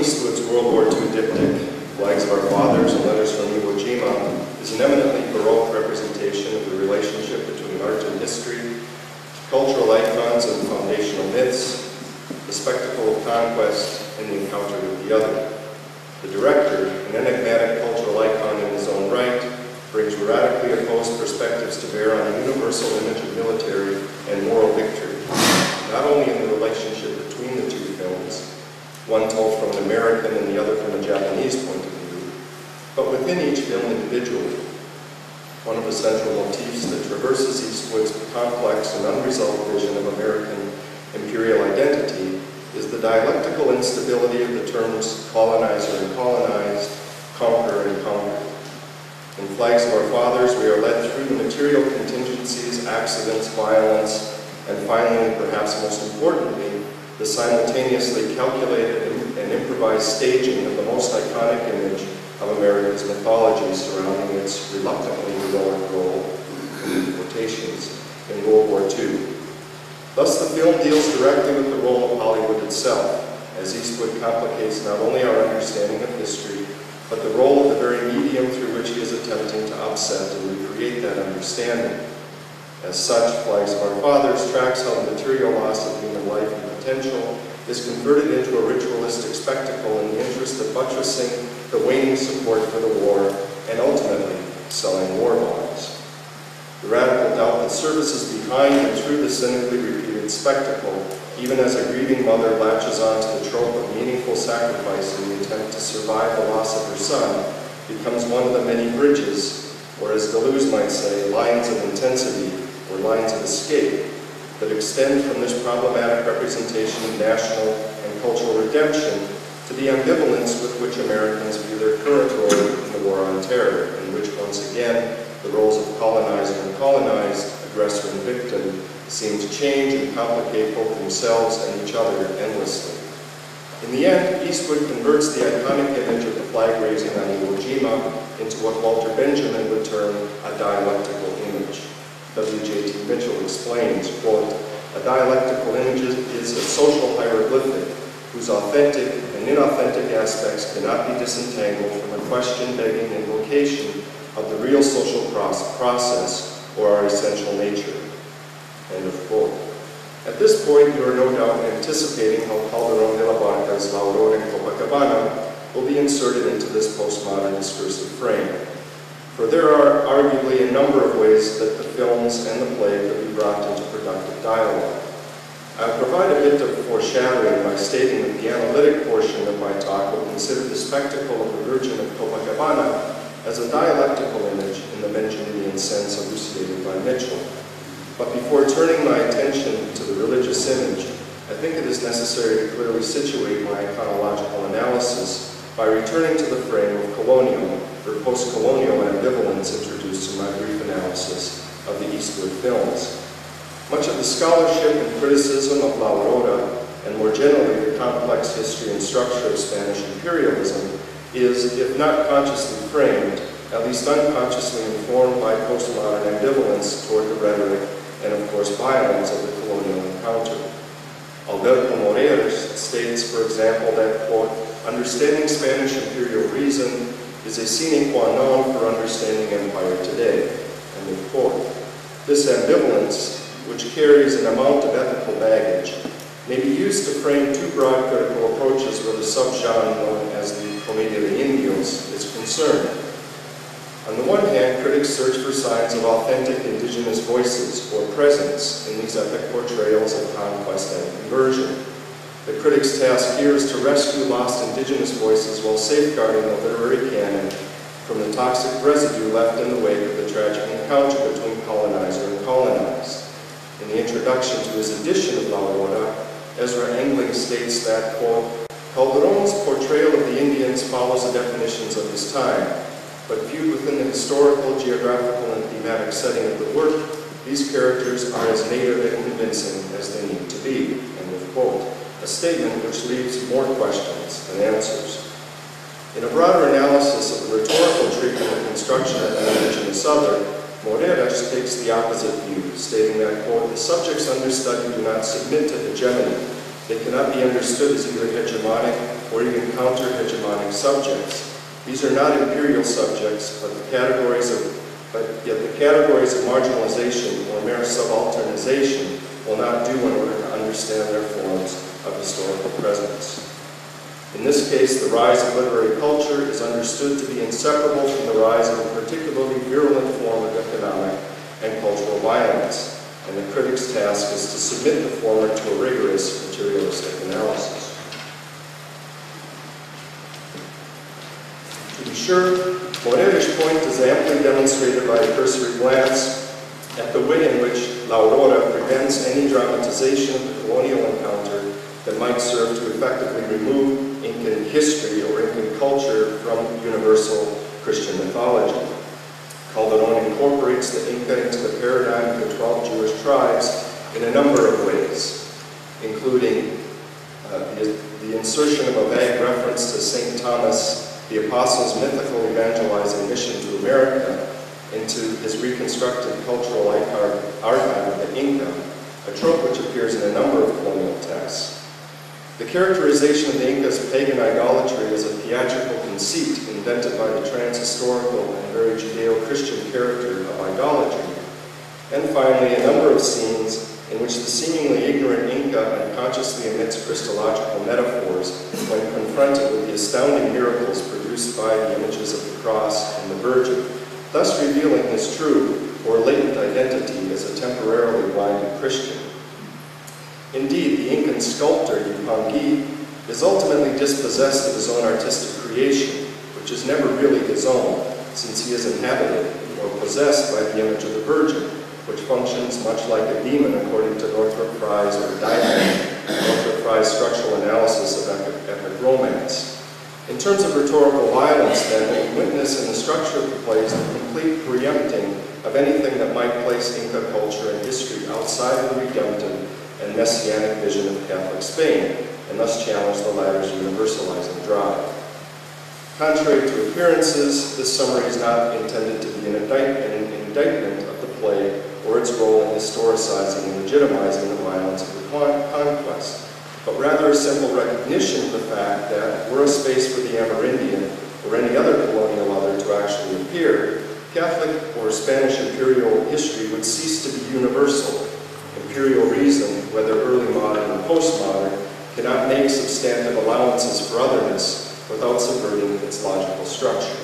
Eastwood's World War II diptych, Flags of Our Fathers and Letters from Iwo Jima, is an eminently Baroque representation of the relationship between art and history, cultural icons and foundational myths, the spectacle of conquest, and the encounter with the other. The director, an enigmatic cultural icon in his own right, brings radically opposed perspectives to bear on a universal image of military and moral victory, not only in the relationship between the two films, one told from an American and the other from a Japanese point of view, but within each film individually. One of the central motifs that traverses Eastwood's complex and unresolved vision of American imperial identity is the dialectical instability of the terms colonizer and colonized, conqueror and conquered. In Flags of Our Fathers, we are led through the material contingencies, accidents, violence, and finally, and perhaps most importantly, the simultaneously calculated and improvised staging of the most iconic image of America's mythology surrounding its reluctantly heroic role, in quotations, in World War II. Thus, the film deals directly with the role of Hollywood itself, as Eastwood complicates not only our understanding of history, but the role of the very medium through which he is attempting to upset and recreate that understanding. As such, Flags of Our Fathers tracks how the material loss of human life and potential is converted into a ritualistic spectacle in the interest of buttressing the waning support for the war and ultimately selling war bonds. The radical doubt that surfaces behind and through the cynically repeated spectacle, even as a grieving mother latches onto the trope of meaningful sacrifice in the attempt to survive the loss of her son, becomes one of the many bridges, or as Deleuze might say, lines of intensity or lines of escape, that extend from this problematic representation of national and cultural redemption to the ambivalence with which Americans view their current role in the war on terror, in which once again the roles of colonizer and colonized, aggressor and victim seem to change and complicate both themselves and each other endlessly. In the end, Eastwood converts the iconic image of the flag raising on Iwo Jima into what Walter Benjamin would term a dialectical image. W.J.T. Mitchell explains, quote, "A dialectical image is a social hieroglyphic whose authentic and inauthentic aspects cannot be disentangled from a question-begging invocation of the real social process or our essential nature." End of quote. At this point, you are no doubt anticipating how Calderón de la Barca's La Aurora in Copacabana will be inserted into this postmodern discursive frame. For there are arguably a number of ways that the films and the play could be brought into productive dialogue. I'll provide a bit of foreshadowing by stating that the analytic portion of my talk will consider the spectacle of the Virgin of Copacabana as a dialectical image in the Benjaminian sense elucidated by Mitchell. But before turning my attention to the religious image, I think it is necessary to clearly situate my iconological analysis by returning to the frame of colonial or post-colonial ambivalence introduced in my brief analysis of the Eastwood films. Much of the scholarship and criticism of La Aurora, and more generally the complex history and structure of Spanish imperialism, is, if not consciously framed, at least unconsciously informed by postmodern ambivalence toward the rhetoric and, of course, violence of the colonial encounter. Alberto Moreira states, for example, that, quote, "Understanding Spanish imperial reason is a sine qua non for understanding empire today," end of quote. This ambivalence, which carries an amount of ethical baggage, may be used to frame two broad critical approaches where the subgenre known as the Comedia de Indios is concerned. On the one hand, critics search for signs of authentic indigenous voices or presence in these epic portrayals of conquest and conversion. The critic's task here is to rescue lost indigenous voices while safeguarding the literary canon from the toxic residue left in the wake of the tragic encounter between colonizer and colonized. In the introduction to his edition of La Aurora, Ezra Engling states that, quote, "Calderón's portrayal of the Indians follows the definitions of his time, but viewed within the historical, geographical, and thematic setting of the work, these characters are as native and convincing as they need to be," end of quote. A statement which leaves more questions than answers. In a broader analysis of the rhetorical treatment and construction of the indigenous other, Moreira takes the opposite view, stating that, quote, "The subjects under study do not submit to hegemony. They cannot be understood as either hegemonic or even counter-hegemonic subjects. These are not imperial subjects, but yet the categories of marginalization or mere subalternization will not do in order to understand their forms of historical presence. In this case, the rise of literary culture is understood to be inseparable from the rise of a particularly virulent form of economic and cultural violence, and the critic's task is to submit the former to a rigorous materialistic analysis. To be sure, Moreira's point is amply demonstrated by a cursory glance at the way in which La Aurora prevents any dramatization of the colonial encounter that might serve to effectively remove Incan history or Incan culture from universal Christian mythology. Calderon incorporates the Inca into the paradigm of the 12 Jewish tribes in a number of ways, including the insertion of a vague reference to St. Thomas, the Apostle's mythical evangelizing mission to America, into his reconstructed cultural archive of the Inca, a trope which appears in a number of colonial texts. The characterization of the Incas' pagan idolatry as a theatrical conceit invented by the trans-historical and very Judeo-Christian character of idolatry. And finally, a number of scenes in which the seemingly ignorant Inca unconsciously emits Christological metaphors when confronted with the astounding miracles produced by the images of the cross and the Virgin, thus revealing his true or latent identity as a temporarily blinded Christian. Indeed, the Incan sculptor Yupanqui is ultimately dispossessed of his own artistic creation, which is never really his own, since he is inhabited or possessed by the image of the Virgin, which functions much like a demon according to Northrop Frye's structural analysis of epic romance. In terms of rhetorical violence, then, we witness in the structure of the plays the complete preempting of anything that might place Inca culture and history outside the redemptive and messianic vision of Catholic Spain, and thus challenge the latter's universalizing drive. Contrary to appearances, this summary is not intended to be an indictment of the play or its role in historicizing and legitimizing the violence of the conquest, but rather a simple recognition of the fact that were a space for the Amerindian or any other colonial other to actually appear, Catholic or Spanish imperial history would cease to be universal. Imperial reason, whether early modern or postmodern, cannot make substantive allowances for otherness without subverting its logical structure.